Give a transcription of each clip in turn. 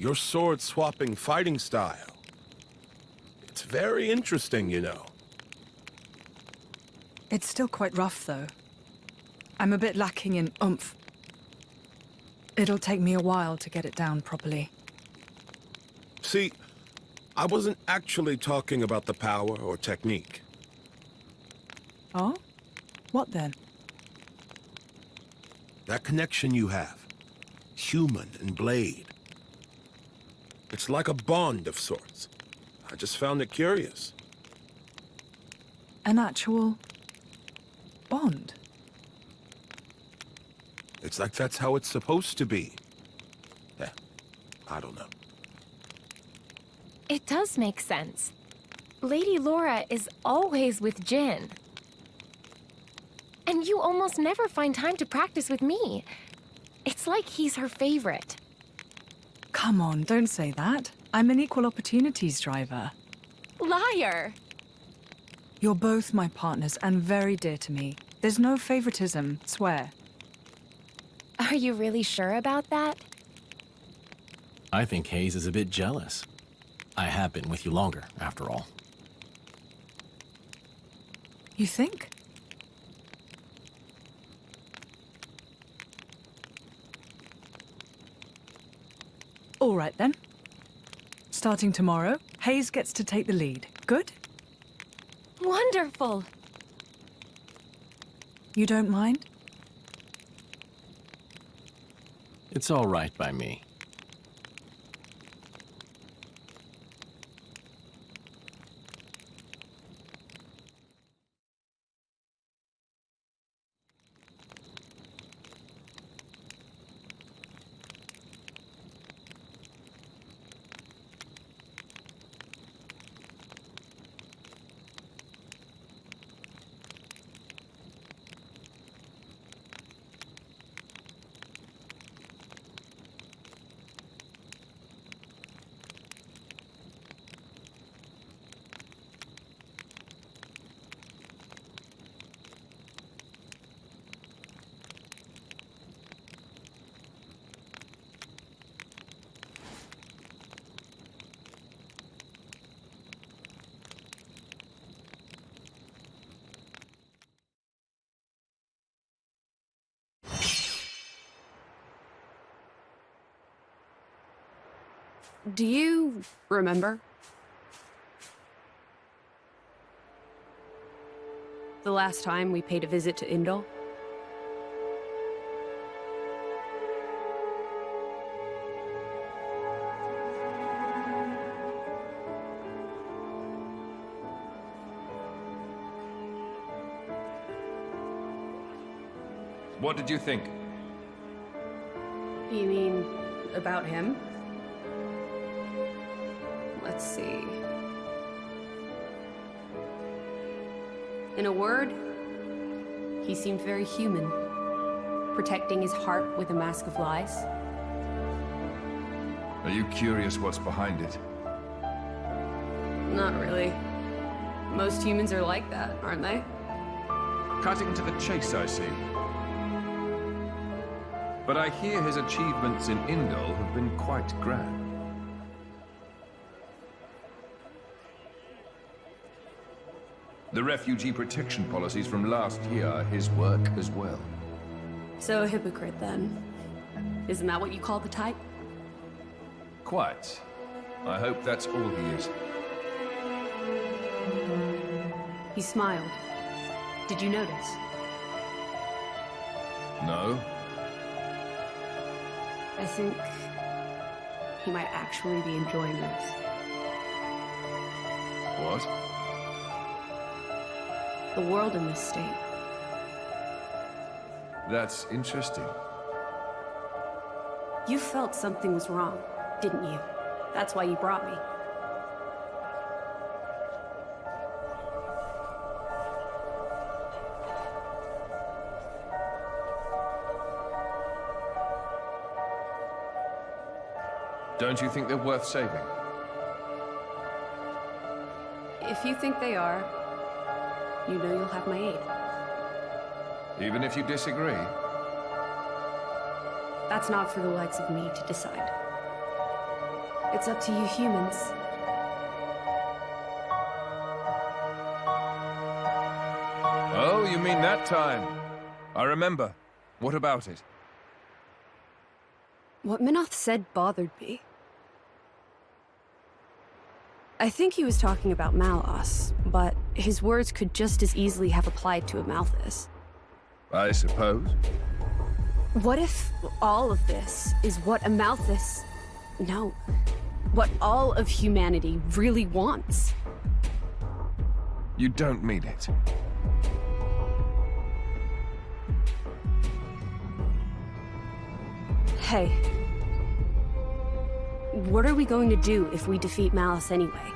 Your sword-swapping fighting style. It's very interesting, you know. It's still quite rough, though. I'm a bit lacking in oomph. It'll take me a while to get it down properly. See, I wasn't actually talking about the power or technique. Oh? What then? That connection you have. Human and blade. It's like a bond of sorts. I just found it curious. An actual bond? It's like that's how it's supposed to be. I don't know. It does make sense. Lady Laura is always with Jin. And you almost never find time to practice with me. It's like he's her favorite. Come on, don't say that. I'm an equal opportunities driver. Liar! You're both my partners and very dear to me. There's no favoritism, swear. Are you really sure about that? I think Hayes is a bit jealous. I have been with you longer, after all. You think? All right then. Starting tomorrow, Hayes gets to take the lead. Good? Wonderful! You don't mind? It's all right by me. Do you remember? The last time we paid a visit to Indal? What did you think? You mean about him? Let's see. In a word, he seemed very human, protecting his heart with a mask of lies. Are you curious what's behind it? Not really. Most humans are like that, aren't they? Cutting to the chase, I see. But I hear his achievements in Indal have been quite grand. The refugee protection policies from last year are his work as well. So a hypocrite, then. Isn't that what you call the type? Quite. I hope that's all he is. He smiled. Did you notice? No? I think he might actually be enjoying this. What? The world in this state. That's interesting. You felt something was wrong, didn't you? That's why you brought me. Don't you think they're worth saving? If you think they are, you know you'll have my aid. Even if you disagree? That's not for the likes of me to decide. It's up to you humans. Oh, you mean that time? I remember. What about it? What Minoth said bothered me. I think he was talking about Malos, but his words could just as easily have applied to a Malthus. I suppose. What if all of this is what a Malthus... No. What all of humanity really wants? You don't mean it. Hey. What are we going to do if we defeat Malice anyway?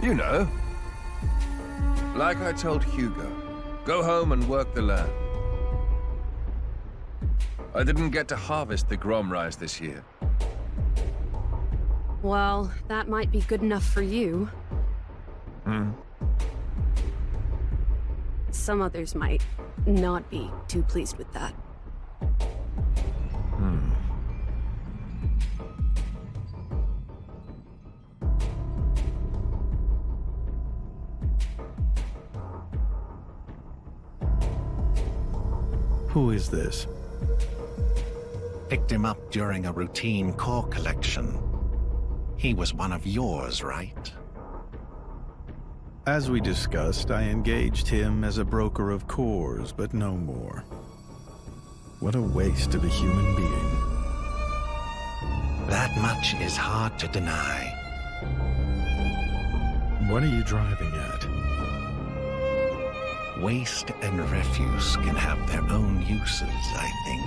You know. Like I told Hugo. Go home and work the land. I didn't get to harvest the Grom rice this year. Well, that might be good enough for you. Some others might not be too pleased with that. Who is this? Picked him up during a routine core collection. He was one of yours, right? As we discussed, I engaged him as a broker of cores, but no more. What a waste of a human being. That much is hard to deny. What are you driving at? Waste and refuse can have their own uses, I think.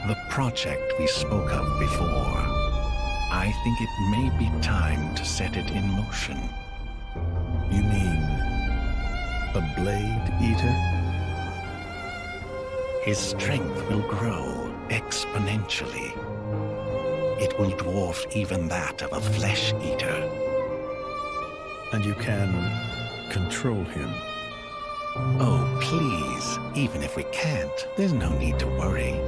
The project we spoke of before, I think it may be time to set it in motion. You mean a blade eater? His strength will grow exponentially. It will dwarf even that of a flesh eater. And you can control him. Oh, please, even if we can't, there's no need to worry.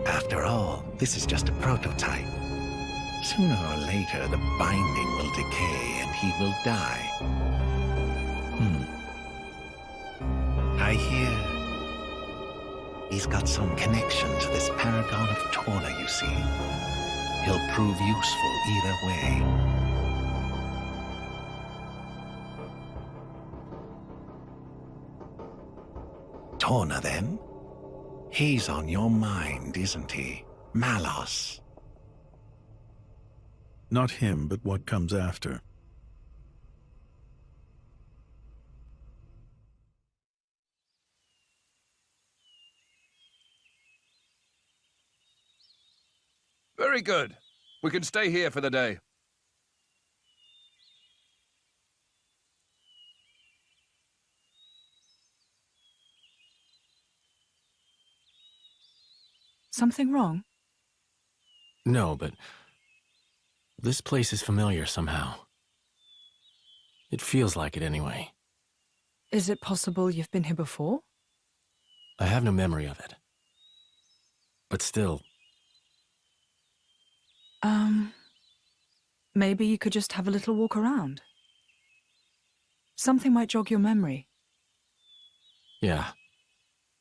After all, this is just a prototype. Sooner or later, the binding will decay and he will die. I hear he's got some connection to this paragon of Torna, you see. He'll prove useful either way. Torna, then? He's on your mind, isn't he? Malos. Not him, but what comes after. Very good. We can stay here for the day. Something wrong? No, but this place is familiar somehow. It feels like it anyway. Is it possible you've been here before? I have no memory of it. But still, maybe you could just have a little walk around. Something might jog your memory. yeah,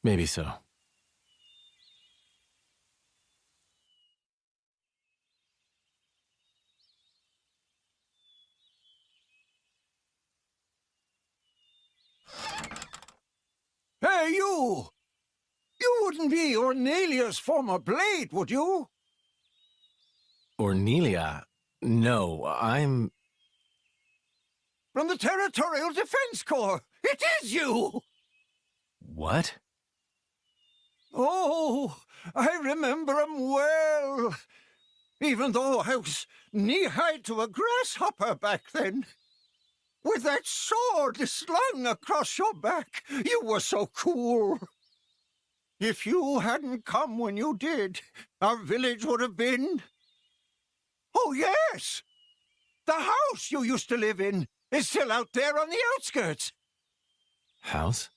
maybe so. Hey, you! You wouldn't be Ornelia's former blade, would you? Ornelia? No, I'm... From the Territorial Defense Corps! It is you! What? Oh, I remember 'em well. Even though I was knee-high to a grasshopper back then. With that sword slung across your back, you were so cool. If you hadn't come when you did, our village would have been... Oh, yes! The house you used to live in is still out there on the outskirts. House?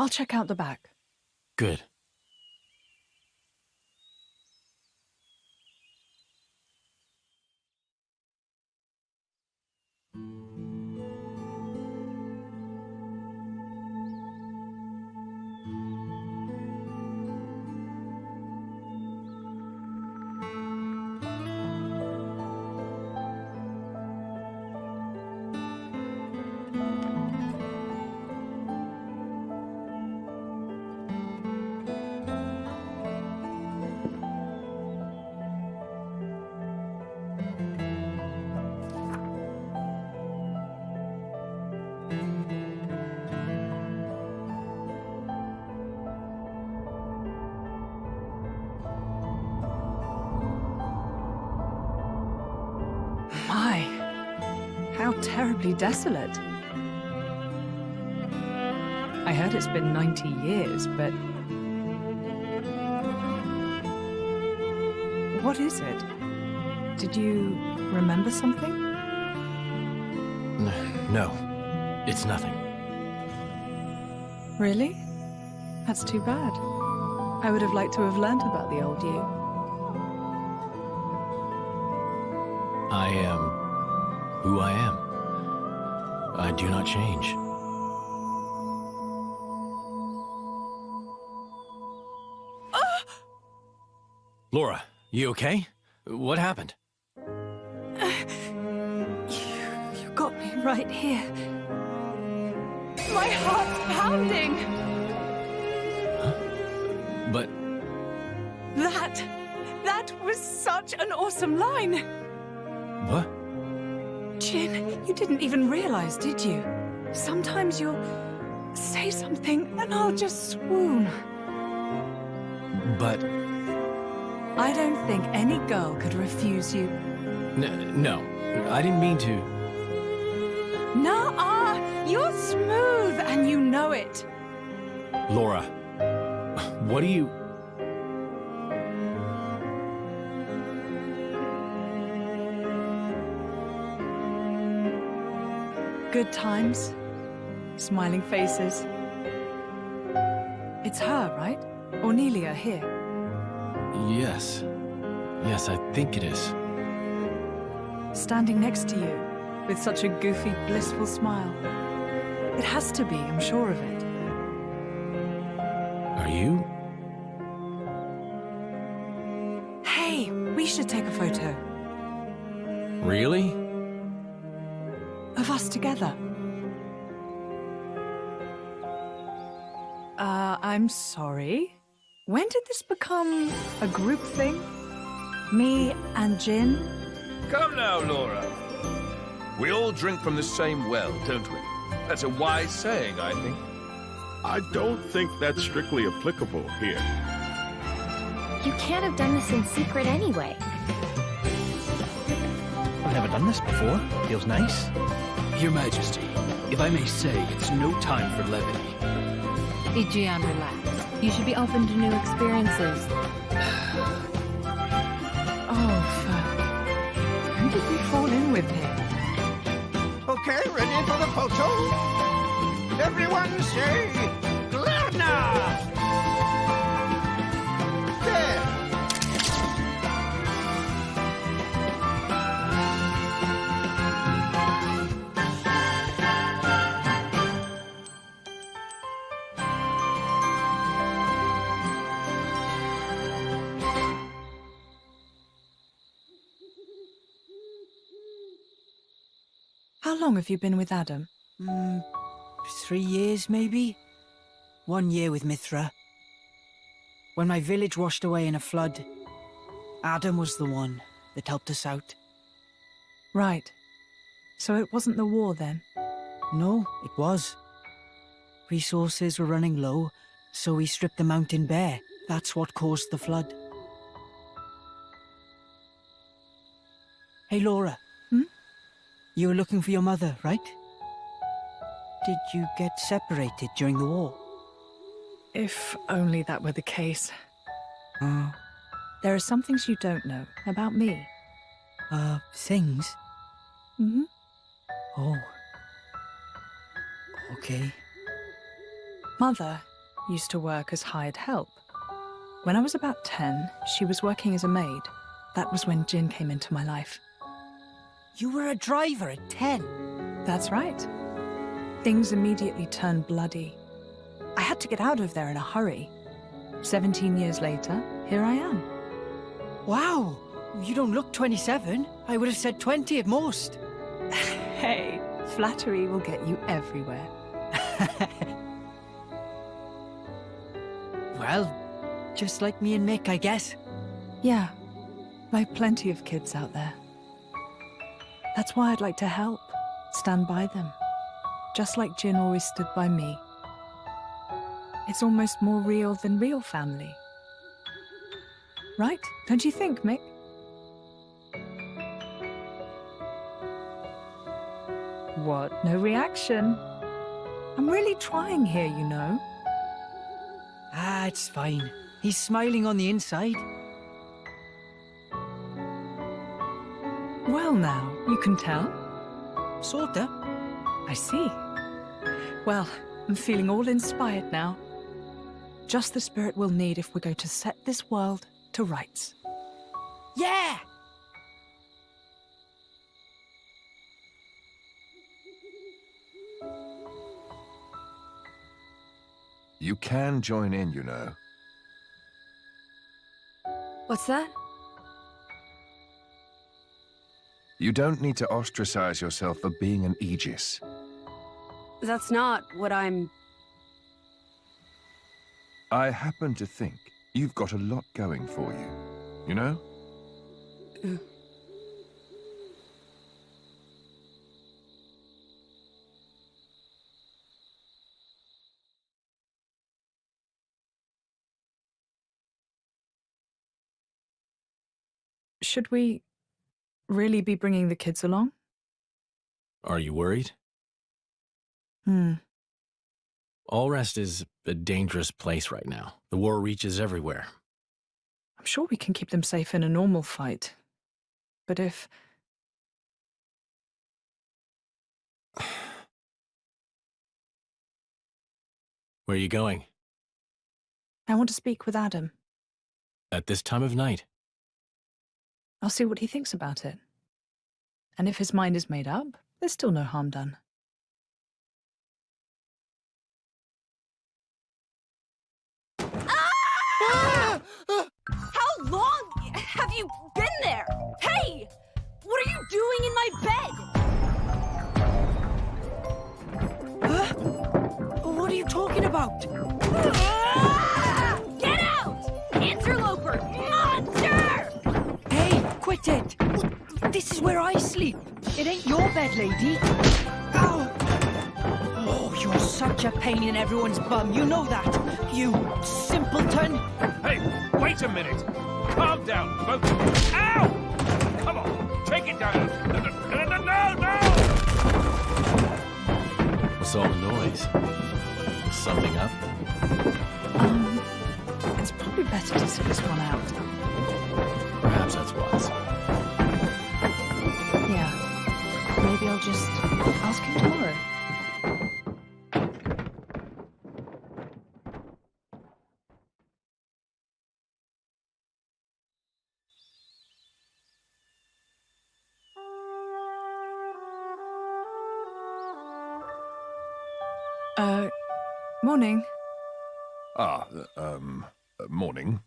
I'll check out the back. Good. My, how terribly desolate. I heard it's been 90 years, but... What is it? Did you remember something? No, it's nothing. Really? That's too bad. I would have liked to have learnt about the old you. I am who I am. I do not change. Laura, you okay? What happened? You got me right here. My heart's pounding! But That was such an awesome line! what? Jin, you didn't even realize, did you? Sometimes you'll say something and I'll just swoon. But I don't think any girl could refuse you. no, I didn't mean to. Nuh-uh! You're smooth and you know it. Laura, what do you... Good times, smiling faces. It's her, right? Ornelia here. Yes. Yes, I think it is. Standing next to you, with such a goofy, blissful smile. It has to be, I'm sure of it. Are you? Hey, we should take a photo. Really? Of us together. I'm sorry. When did this become a group thing? Me and Jin? Come now, Laura. We all drink from the same well, don't we? That's a wise saying, I think. I don't think that's strictly applicable here. You can't have done this in secret anyway. I've never done this before. Feels nice. Your Majesty, if I may say, it's no time for levity. Ijian, relax. You should be open to new experiences. Oh, fuck. Who did we fall in with here? Okay, ready for the photo? Everyone say, Torna! There! How long have you been with Adam? 3 years, maybe? 1 year with Mithra. When my village washed away in a flood, Adam was the one that helped us out. Right. So it wasn't the war then? No, it was. Resources were running low, so we stripped the mountain bare. That's what caused the flood. Hey, Laura. You were looking for your mother, right? Did you get separated during the war? If only that were the case. Uh, There are some things you don't know about me. things? Mm-hmm. Oh. Okay. Mother used to work as hired help. When I was about 10, she was working as a maid. That was when Jin came into my life. You were a driver at 10? That's right. Things immediately turned bloody. I had to get out of there in a hurry. 17 years later, here I am. Wow, you don't look 27. I would have said 20 at most. Hey, flattery will get you everywhere. Well, just like me and Mick, I guess. Yeah, like plenty of kids out there. That's why I'd like to help, stand by them. Just like Jin always stood by me. It's almost more real than real family. Right? Don't you think, Mick? What? No reaction? I'm really trying here, you know. Ah, it's fine. He's smiling on the inside. Well now, you can tell. Sorta. I see. Well, I'm feeling all inspired now. Just the spirit we'll need if we're going to set this world to rights. Yeah! You can join in, you know. What's that? You don't need to ostracize yourself for being an Aegis. That's not what I'm... I happen to think you've got a lot going for you, you know? Should we really be bringing the kids along? Are you worried? Allrest is a dangerous place right now. The war reaches everywhere. I'm sure we can keep them safe in a normal fight. But if... Where are you going? I want to speak with Adam. At this time of night? I'll see what he thinks about it. And if his mind is made up, there's still no harm done. How long have you been there? Hey! What are you doing in my bed? Huh? What are you talking about? Get out! Interloper! Monster! Hey, quit it! This is where I sleep. It ain't your bed, lady. Ow! Oh, you're such a pain in everyone's bum. You know that. You simpleton. Hey, wait a minute! Calm down, both of you. Ow! Come on, take it down. No! What's all the noise? Something up? It's probably better to sit this one out. Perhaps that's wise. Yeah. Maybe I'll just ask him tomorrow. Morning. Morning.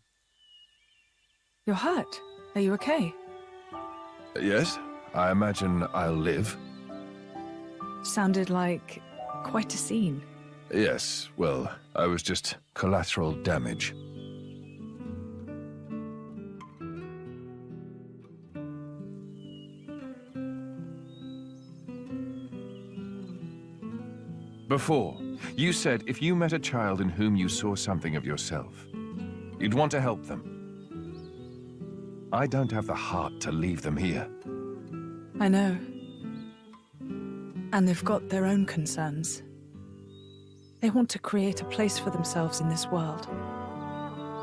You're hurt. Are you okay? Yes, I imagine I'll live. Sounded like quite a scene. Yes, well, I was just collateral damage. Before, you said if you met a child in whom you saw something of yourself, you'd want to help them. I don't have the heart to leave them here. I know. And they've got their own concerns. They want to create a place for themselves in this world.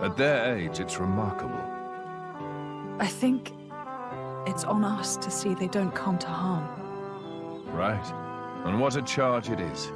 At their age, it's remarkable. I think it's on us to see they don't come to harm. Right. And what a charge it is.